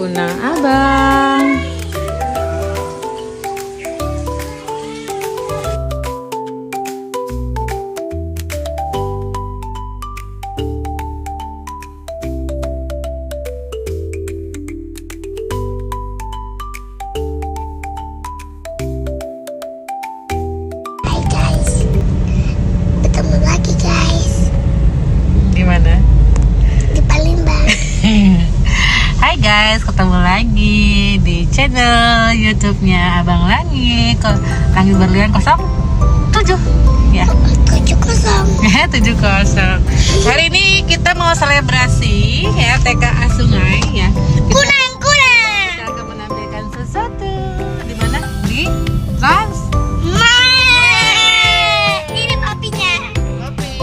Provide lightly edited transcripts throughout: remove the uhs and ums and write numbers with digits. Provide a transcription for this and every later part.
Kunang Abang. Hai guys, ketemu lagi guys Di mana? di Palembang. Hai guys, ketemu lagi di channel YouTube-nya Abang Langit. Langit Berlian 07 ya. 70. 70. Hari ini kita mau selebrasi ya TKA Sungai ya. Kunang. Kita akan menampilkan sesuatu. Di mana? Di Trans. Ini papinya. Oke.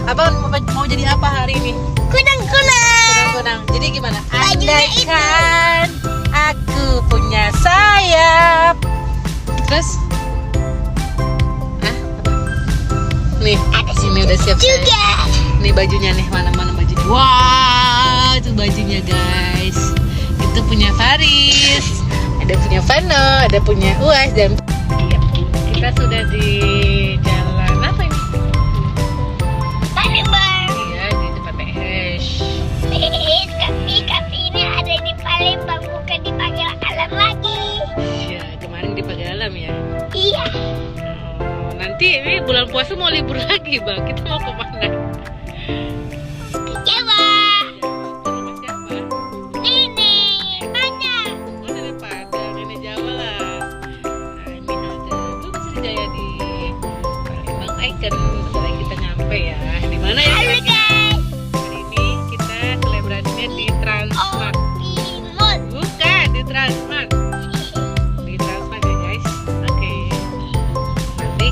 Abang mau jadi apa hari ini? Kunang. Kunang. Jadi gimana? Bajunya itu. Andaikan aku punya sayap. Terus? Nih, Ada ini udah siap juga. Nih bajunya nih, mana bajunya. Wow, itu bajunya guys. Itu punya Faris. Ada punya Vano, ada punya Uas dan iya, kita sudah di jalan apa ini? Palembang. Iya, di tempat PH. Kafe ini ada di Palembang, bukan di Pagelalam lagi. Iya, kemarin di Pagalam ya. Iya. Nanti ini bulan puasa mau libur lagi bang. Kita mau kemana? Jawa. Rumah siapa? Ini banyak. Oh dari Padang, nenek Jawa lah. Nah ini ada tuh masih jaya di Palembang Icon. Setelah kita nyampe ya. Di mana ya? Halo guys. Hari ini kita selebrasinya di Transmart. Optimus. Bukan di Transmart. Di Transmart ya guys. Oke. Nanti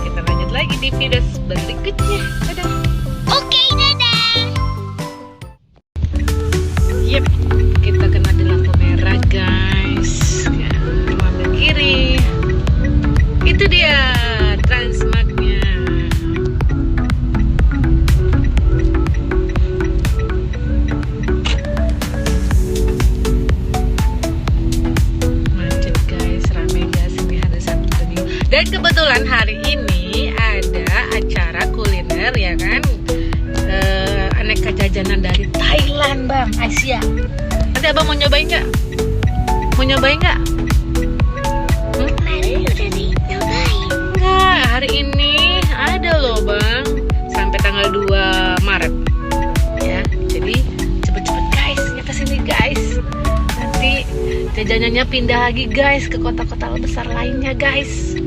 kita lanjut lagi di video berikutnya. Dadah. Oke, dadah. Yep, kita kena di lampu merah guys. Ya, ambil kiri. Itu dia Transmartnya. Macet guys, rame guys ini hari Sabtu dan Minggu. Dan kebetulan hari ini ada acara kuliner ya kan. Aneka jajanan dari Thailand bang, Asia. Nanti abang mau nyobain nggak? Mau nyobain nggak? Kemarin udah dinyobain. Nggak, hari ini ada loh bang, sampai tanggal 2 Maret. Ya, jadi cepet-cepet guys, ya kesini guys. Nanti jajanannya pindah lagi guys ke kota-kota besar lainnya guys.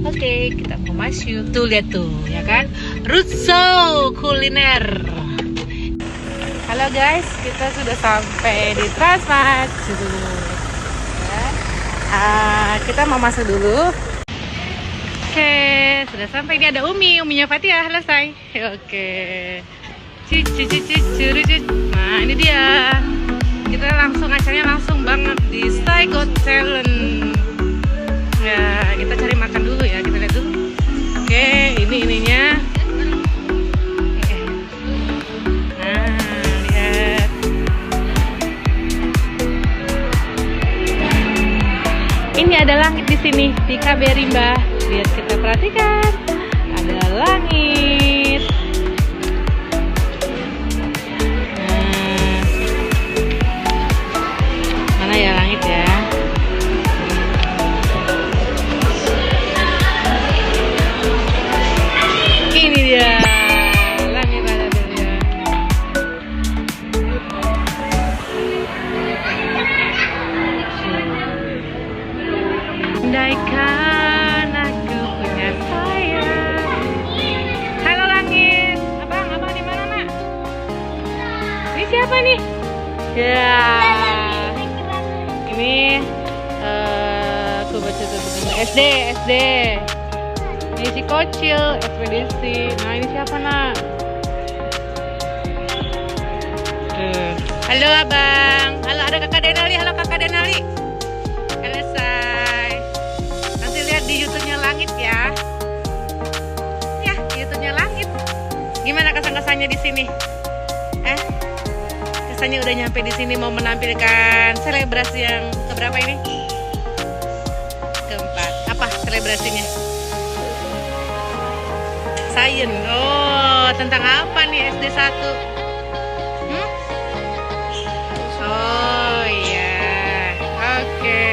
Oke, kita mau masuk. Tuh lihat tuh, ya kan? Rutso kuliner. Halo guys, kita sudah sampai di Transmart. Ya. Kita mau masuk dulu. Oke, sudah sampai. Ini ada Uminya Fatia. Halo say. Oke. Nah ini dia. Kita langsung acaranya langsung banget di Stay Got Talent. Ya, kita cari makan dulu ya. Kita lihat dulu. Oke, ini ininya. Ini ada langit di sini di KB Rimba. Lihat, kita perhatikan. Ada langit. Nah, mana ya langit ya? Ini dia. Langit ada dulu ya. Andaikan aku punya sayap. Halo langit, abang di mana nak? Ini siapa nih? Ya, ini aku baca tuh SD. Ini si Kocil, ekspedisi. Nah ini siapa nak? Tuh. Halo abang, halo ada kakak Denali, halo kakak Denali. Halo say. Nanti lihat di YouTube-nya Langit ya. Ya, di YouTube-nya Langit. Gimana kesan-kesannya di sini? rasanya udah nyampe di sini mau menampilkan selebrasi yang keberapa ini? Keempat. Apa selebrasinya? Sains. Oh, tentang apa nih SD 1? Oh iya. Oke.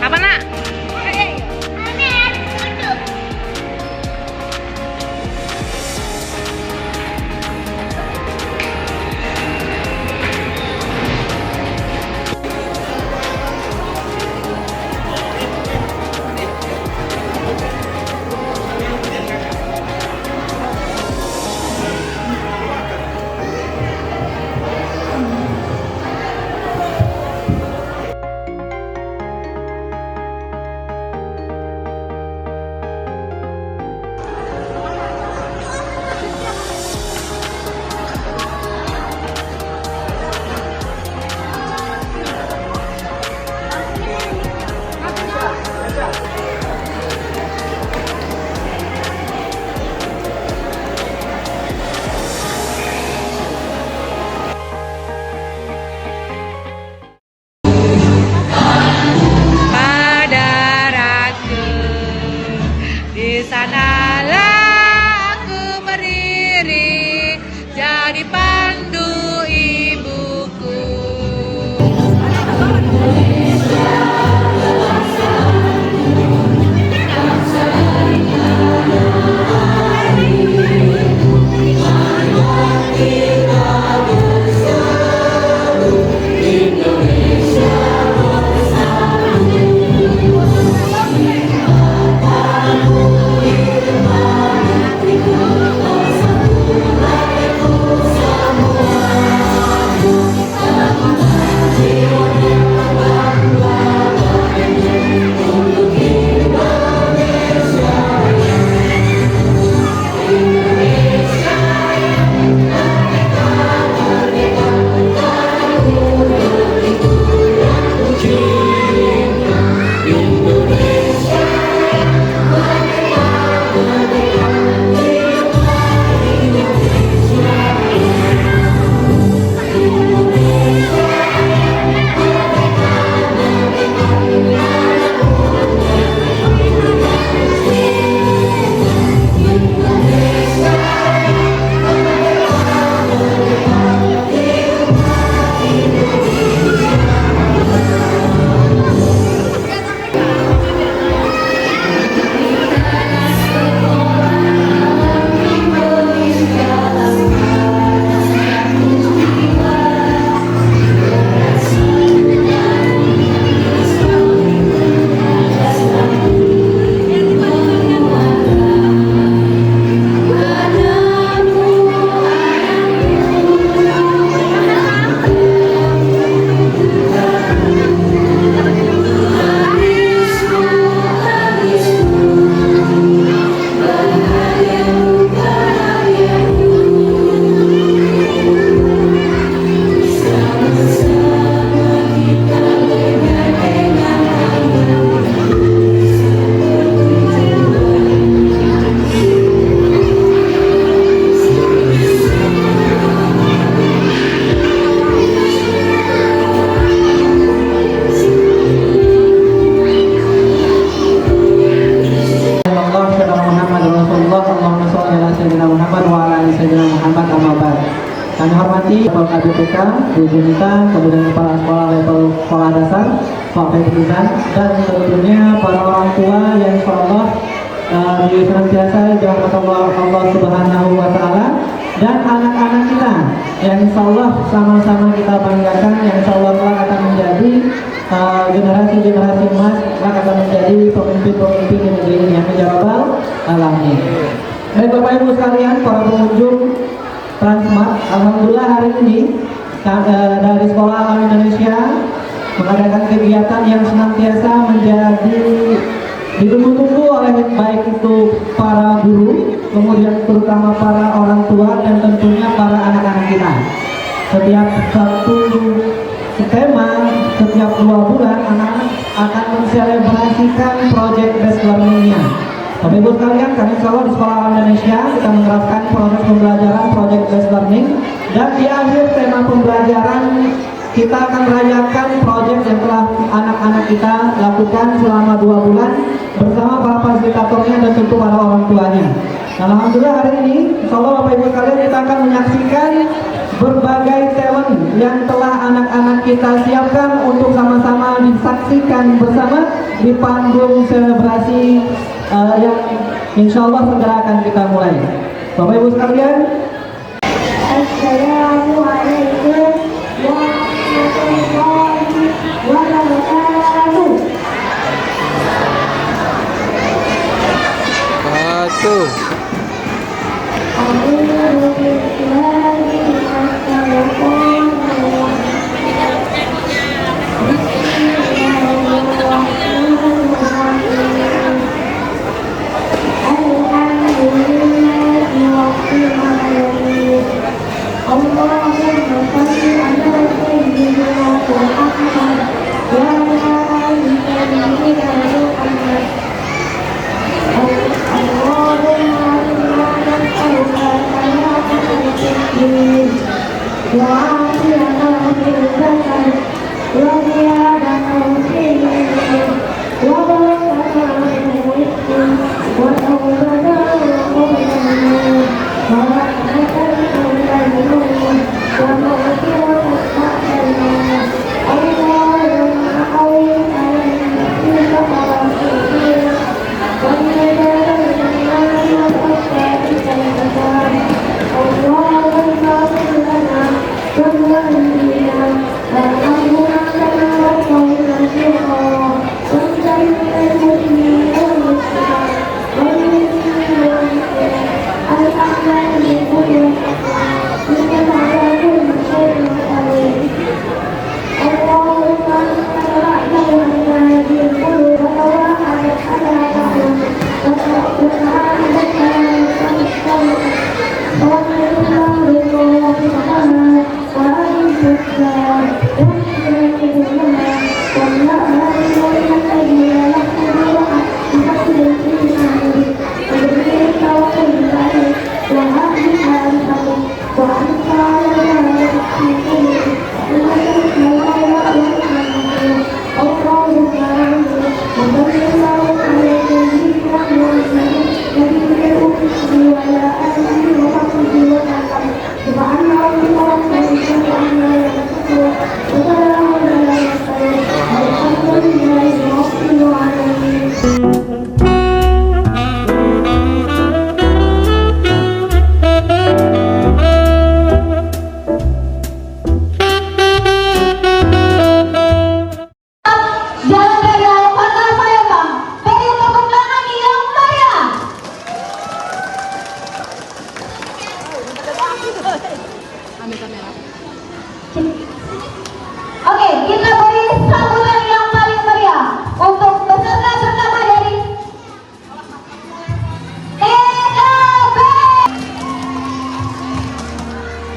Apa nak? Di sanalah aku berdiri, jadi pandu ibuku. Kami hormati Bapak KBPK, Bu Junita, kemudian Kepala Sekolah Level Sekolah Dasar, Pak Febrizan, dan tentunya para orang tua yang insyaallah senantiasa dirahmati Allah Subhanahu wa Ta'ala, dan anak-anak kita yang insyaallah sama-sama kita banggakan, yang insyaallah akan menjadi generasi-generasi emas, akan menjadi pemimpin-pemimpin di negeri ini. Amin ya rabbal alamin. Baik Bapak Ibu sekalian, para pengunjung Transmart, alhamdulillah hari ini dari Sekolah Alam Indonesia mengadakan kegiatan yang senantiasa menjadi ditunggu-tunggu oleh baik itu para guru, kemudian terutama para orang tua dan tentunya para anak-anak kita. setiap satu tema, setiap 2 bulan anak-anak akan menselebrasikan project based learning-nya. Bapak Ibu sekalian, kami selalu di Sekolah Alam Indonesia kita menerapkan proses pembelajaran project based learning, dan di akhir tema pembelajaran kita akan merayakan project yang telah anak-anak kita lakukan selama 2 bulan bersama para fasilitatornya dan tentu para orang tuanya. Nah, alhamdulillah hari ini, insya Allah Bapak Ibu sekalian, kita akan menyaksikan berbagai talent yang telah anak-anak kita siapkan untuk sama-sama disaksikan bersama di panggung selebrasi yang insya Allah segera akan kita mulai. Bapak Ibu sekalian, Assalamualaikum warahmatullahi wabarakatuh. Oke, kita beri sambutan yang paling meriah untuk peserta pertama dari TKB.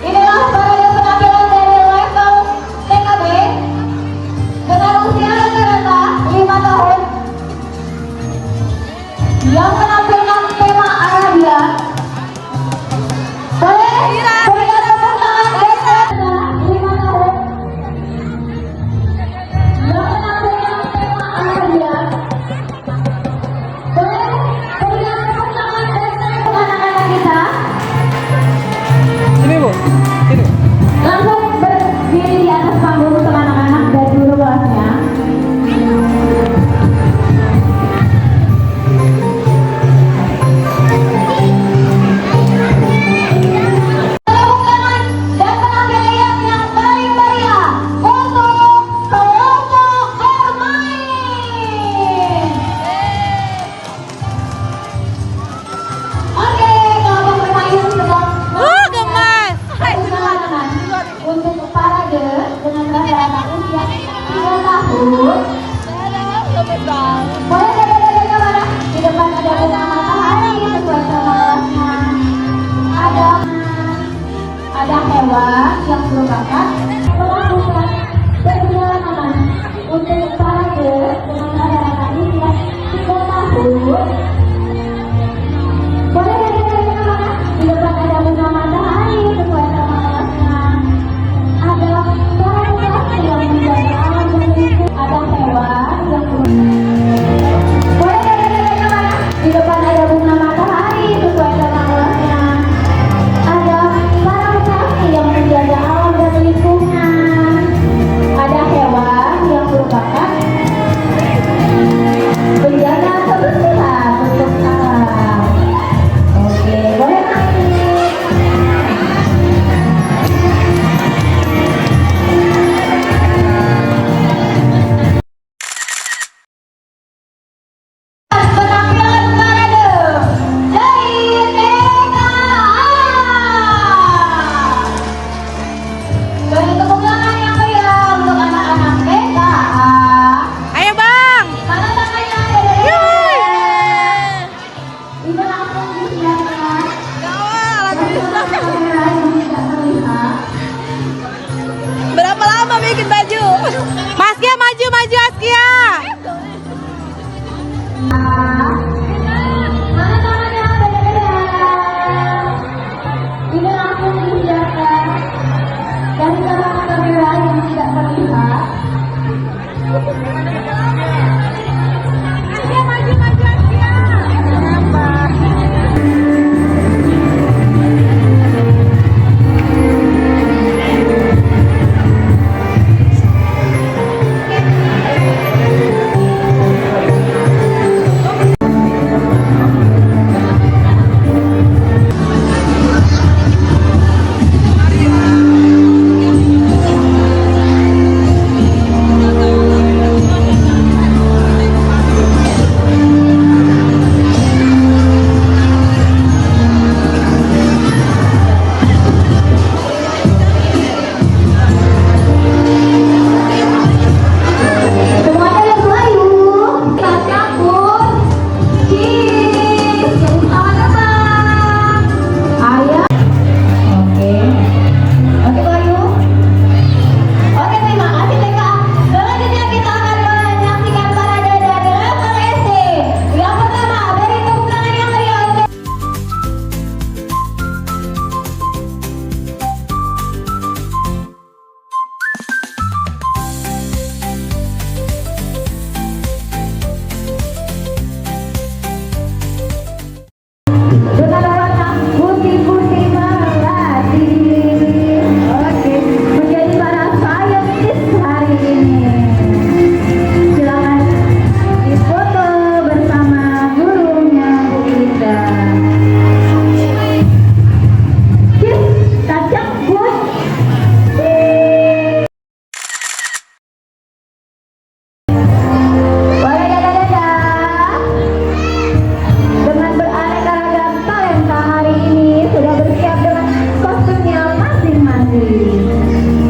Inilah parade penampilan dari level TKB dengan usia rata-rata 5 tahun yang menampilkan tema Arabia. Boleh berikan tepuk tangan besar 5 tahun yang menampilkan tema Arabia. Boleh berikan tepuk tangan besar untuk anak-anak kita. ini Bu, ini. Langsung berdiri di atas panggung untuk anak-anak dan guru kelasnya. dengan warna putih-putih melati. Oke, menjadi para saintis hari ini. Silakan difoto bersama gurunya Bu Ida. Kis, kacang bun. Boleh dadah-dadah. Dengan beraneka ragam talenta hari ini sudah bersiap dengan kostumnya masing-masing.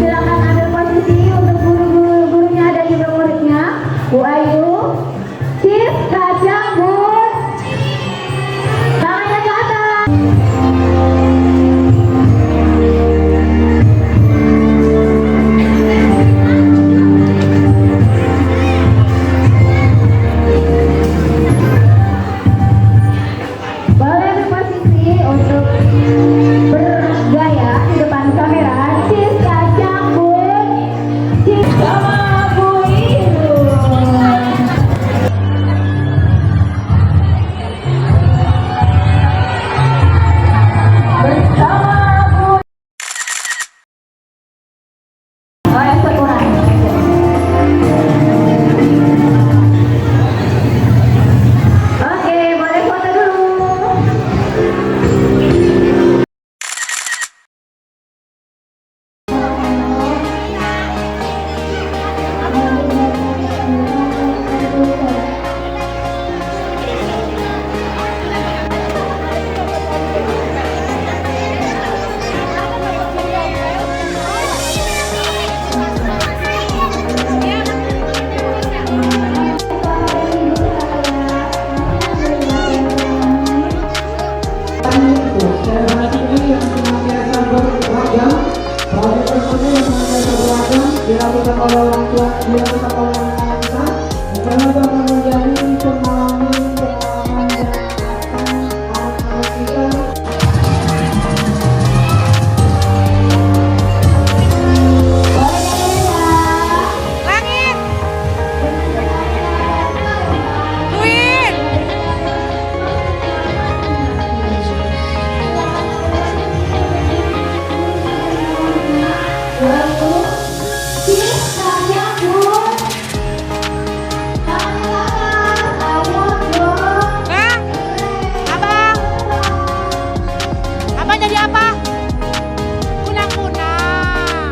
Silakan ambil posisi untuk guru-gurunya dan juga muridnya. Bu Ayu, Cis, Kacang, Bun, tangannya ke atas. Boleh berposisi untuk bergaya di depan kamera. Cis, Kacang, Bun, Cis sama Bu Iru. Bersama Bu. Oh, yang kurang. Oke, boleh foto dulu. Seragam ini yang senantiasa beragam, bagi personil yang senantiasa beragam, dilakukan oleh orang tua, dilakukan oleh anak-anak kita, karena itu akan menjadi pengalaman dan anak-anak kita. Langit. Duit. Bang, abang, abang jadi apa? Kunang-kunang.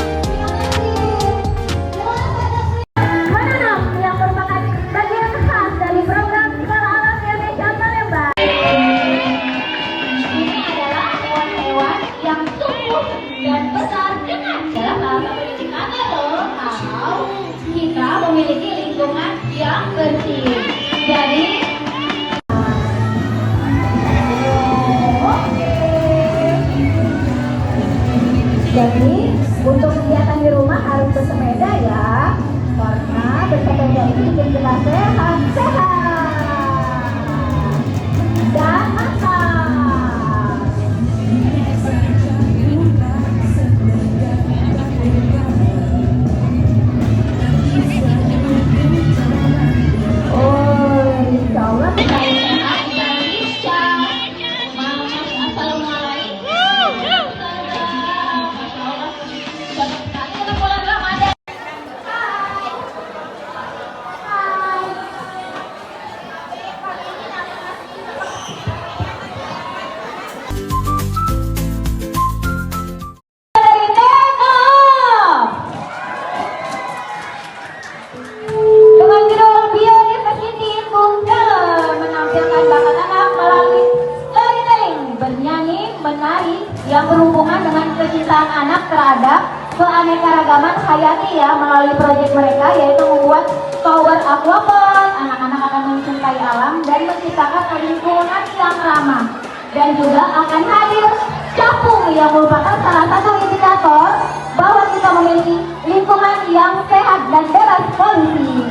Menanam yang merupakan bagian khas dari program Sekolah Alam Indonesia Palembang. Ini adalah hewan-hewan yang tumbuh dan besar dengan dalam bahasa pendidikannya loh. Kalau kita memiliki lingkungan yang bersih. Jadi untuk kegiatan di rumah harus bersepeda ya, karena bersepeda itu bikin kita sehat-sehat dan masak. Oh, insya Allah kita sehat dan bisa. Assalamualaikum. Dengan judul Biodiversity Bungkala menampilkan bakat anak melalui storytelling, bernyanyi, menari yang berhubungan dengan kecintaan anak terhadap keanekaragaman hayati ya, melalui proyek mereka yaitu membuat tower aquapond. Anak-anak akan mencintai alam dan menciptakan lingkungan yang ramah, dan juga akan hadir capung yang merupakan salah satu indikator bahwa kita memiliki lingkungan yang sehat dan bebas polusi.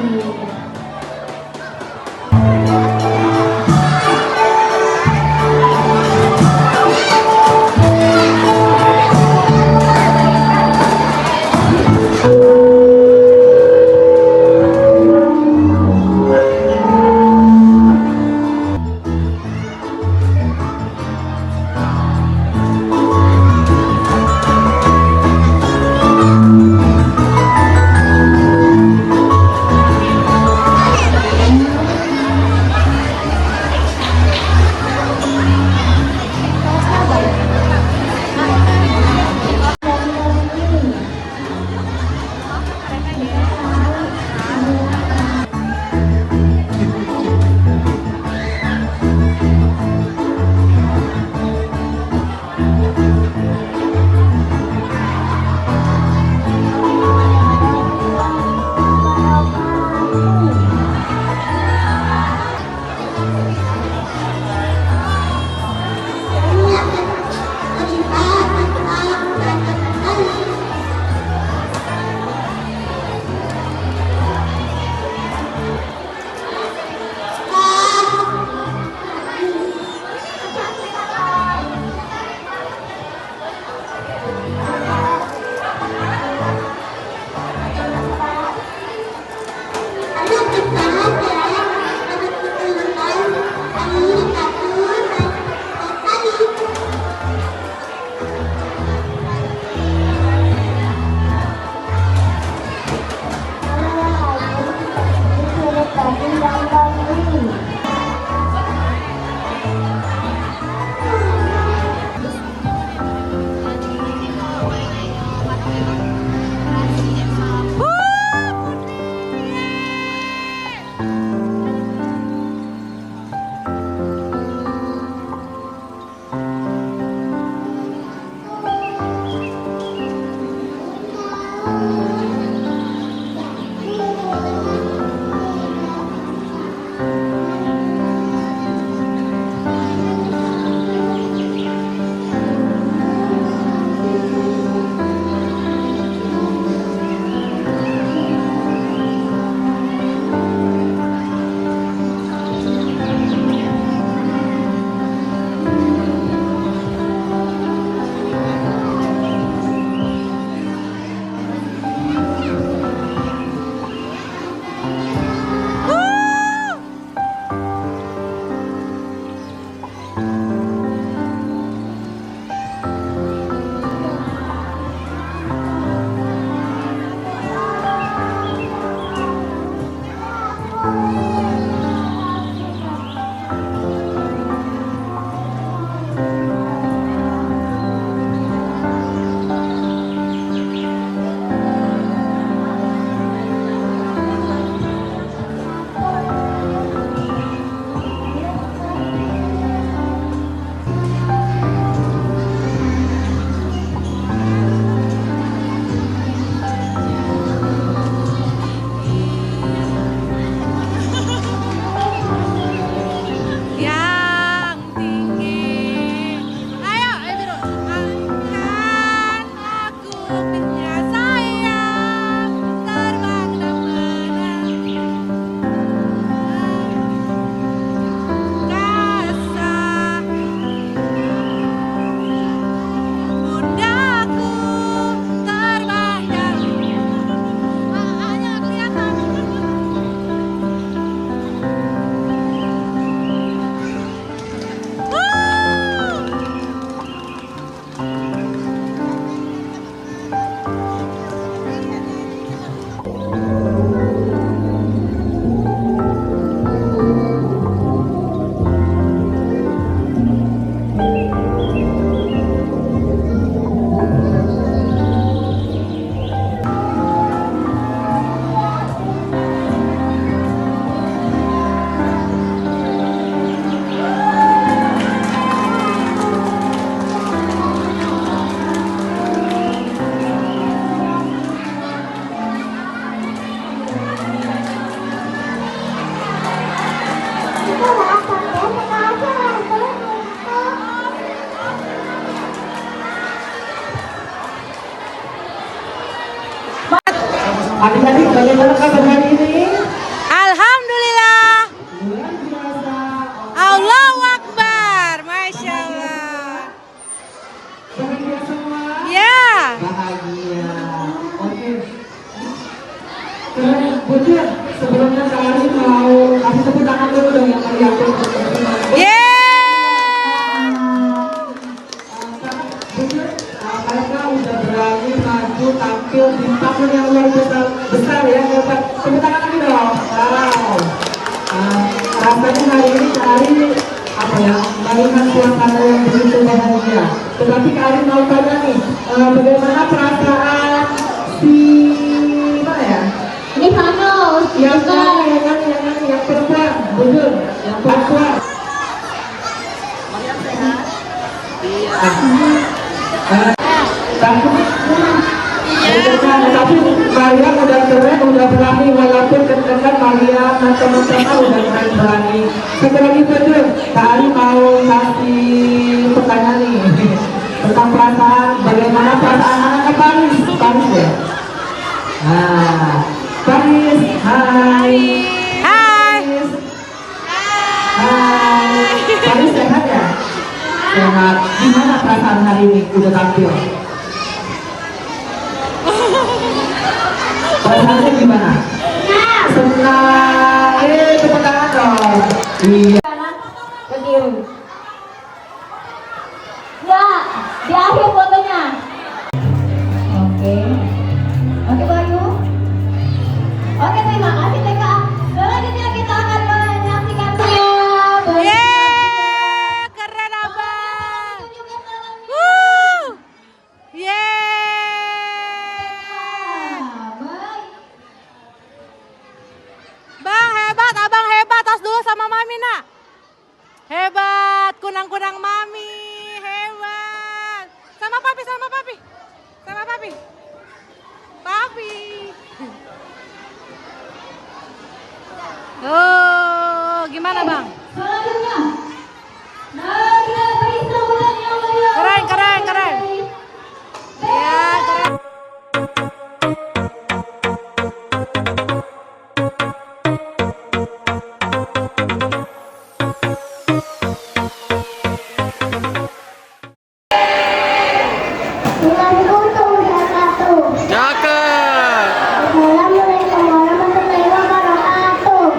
Adik-adik bagaimana kabar hari ini? Alhamdulillah. Luar biasa. Allahu Akbar. Masya Allah. Bahagia semua? Ya. Bahagia. Oke. Keren, Bujur. Sebelumnya kali mau kasih tepuk tangan dulu dong yang melihat. Yeah. Mereka udah berani maju tampil di panggung yang luar biasa besar ya, hebat. Tepuk tangan lagi dong. Wow. Rasanya hari ini Kari apa ya, melihat suasana yang begitu bahagia. Tetapi Kari mau tanya nih, bagaimana perasaan si mana ya? Ini Vano, Yang perempuan, Bujur, yang perempuan. Tapi Maria udah keren, udah berani walaupun kan Maria dan teman-teman udah berani. Sekali lagi betul, Kali mau kasih pertanyaan nih tentang perasaan, bagaimana perasaan anak Paris, Paris ya. Paris, hai. Hai. Hai. Paris sehat ya? Sehat. Gimana perasaan hari ini udah tampil? Perasaannya gimana? Senang. Tepuk tangan dong. Iya. berdiri. Ya, di akhir fotonya. Oke. Oke, Bayu. Oke, terima kasih TK. Selanjutnya kita akan menyaksikan Yeay, keren abang. Yeay. Bang hebat, abang hebat. Tos dulu sama mami nak. Hebat, kunang-kunang mami. Hebat. Sama papi, sama papi. Sama papi. Papi. Oh, gimana bang? Selanjutnya, Nadia Barista Bulan yang mulia. Keren, keren, keren. Ya, keren. Cakep. Assalamualaikum warahmatullahi wabarakatuh.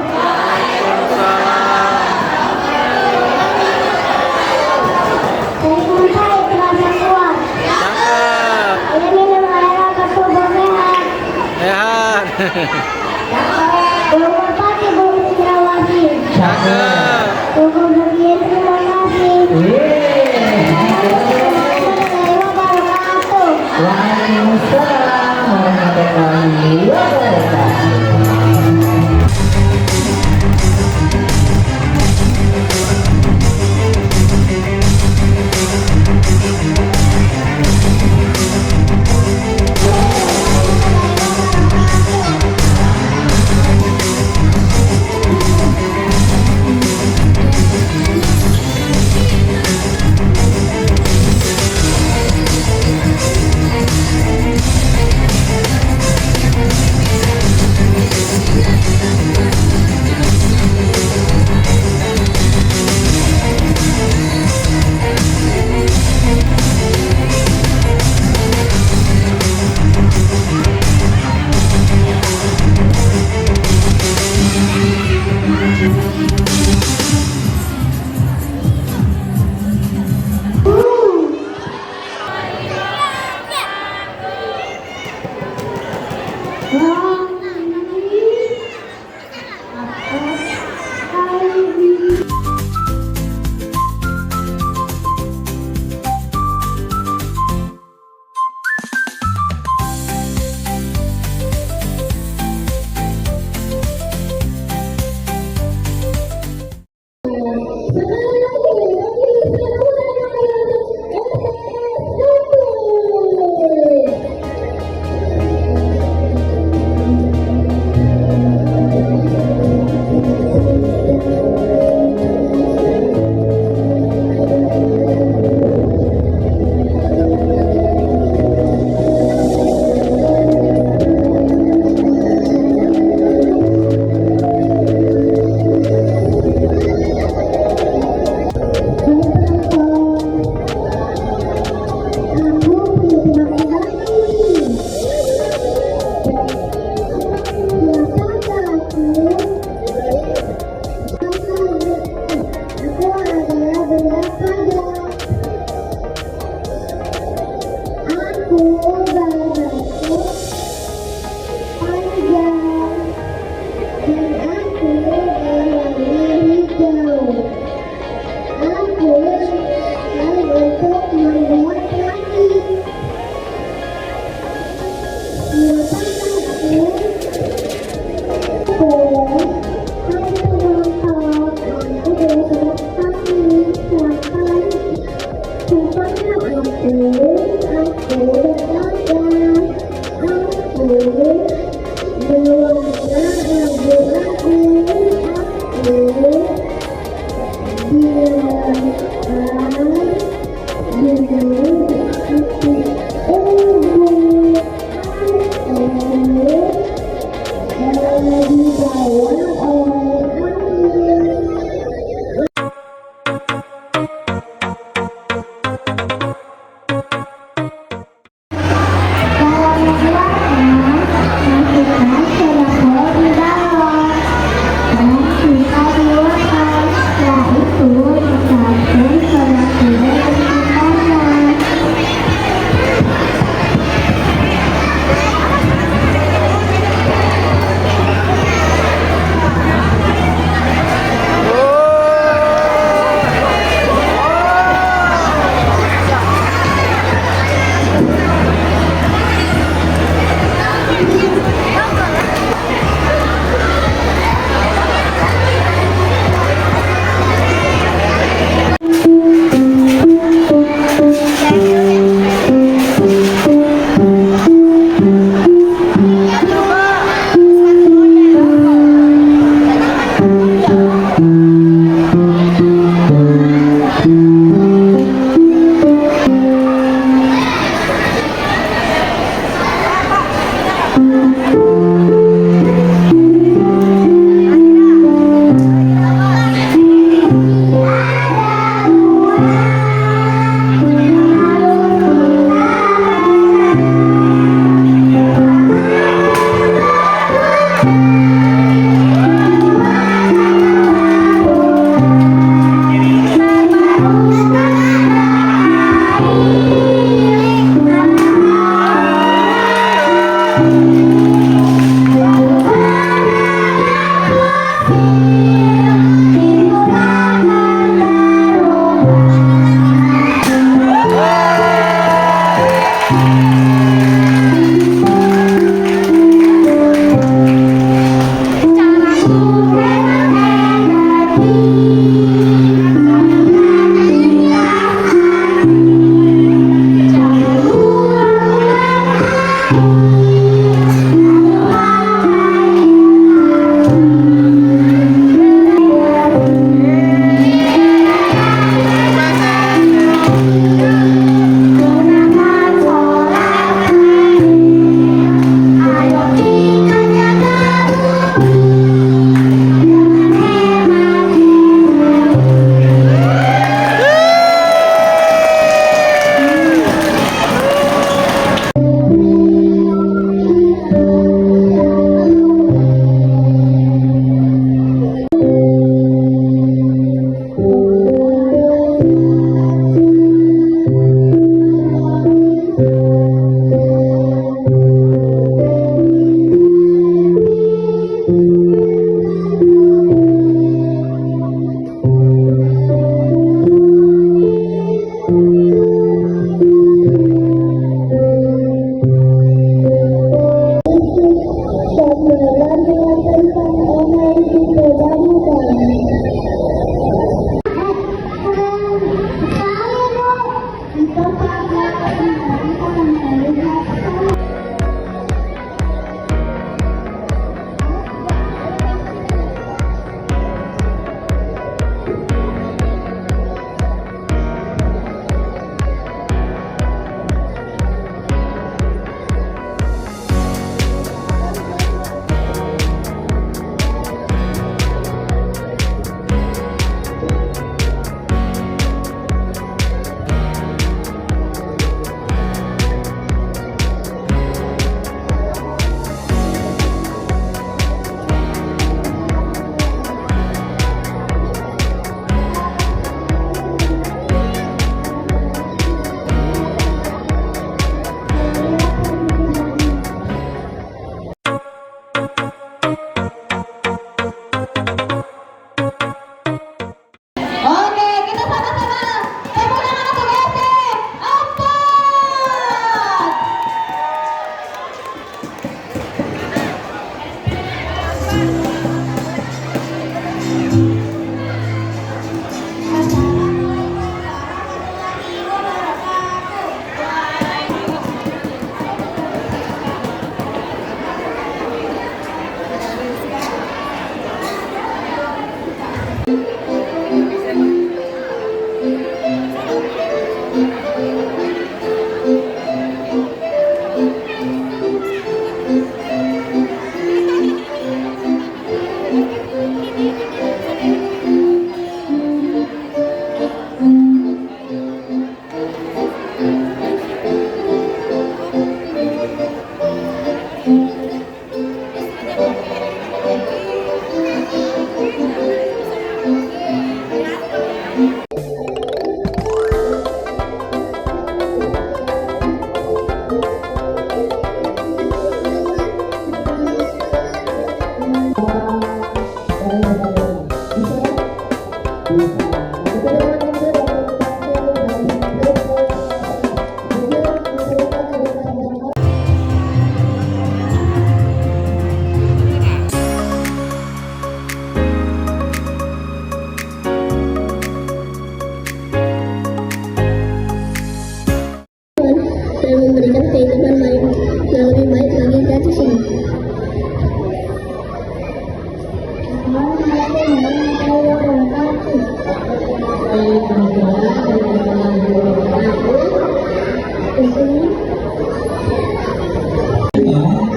Dari Muntai terasa kuat. Cakep. Ini minum air agar tubuh sehat. Sehat. Belum merpati belum istirahat. Cakep. Tunggu berdiam terima kasih. Warahmatullahi wabarakatuh. Waalaikumsalam warahmatullahi wabarakatuh. adalah benda padat. Aku berbentuk panjang dan aku berwarna hijau. Aku lalu untuk membuat langit.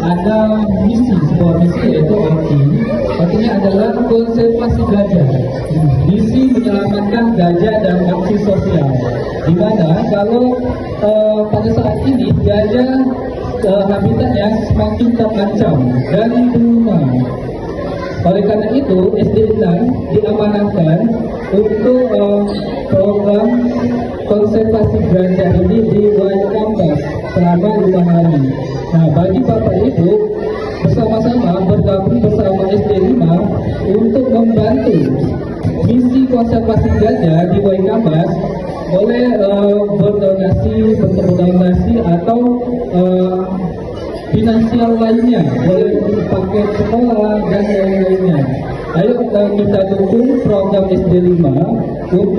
Ada misi, sebuah misi yaitu artinya adalah konservasi gajah. Misi menyelamatkan gajah dan aksi sosial. Di mana kalau pada saat ini gajah habitatnya semakin terancam dan punah. Oleh karena itu, SD Intan diamanahkan untuk program konservasi gajah ini di Waikampus selama 5 hari. Nah, bagi Bapak Ibu bersama-sama bergabung bersama SD 5 untuk membantu misi konservasi gajah di Waikampus, boleh berdonasi, bentuk donasi atau finansial lainnya, boleh paket sekolah dan lain-lainnya. Ayo kita dukung program SD 5 untuk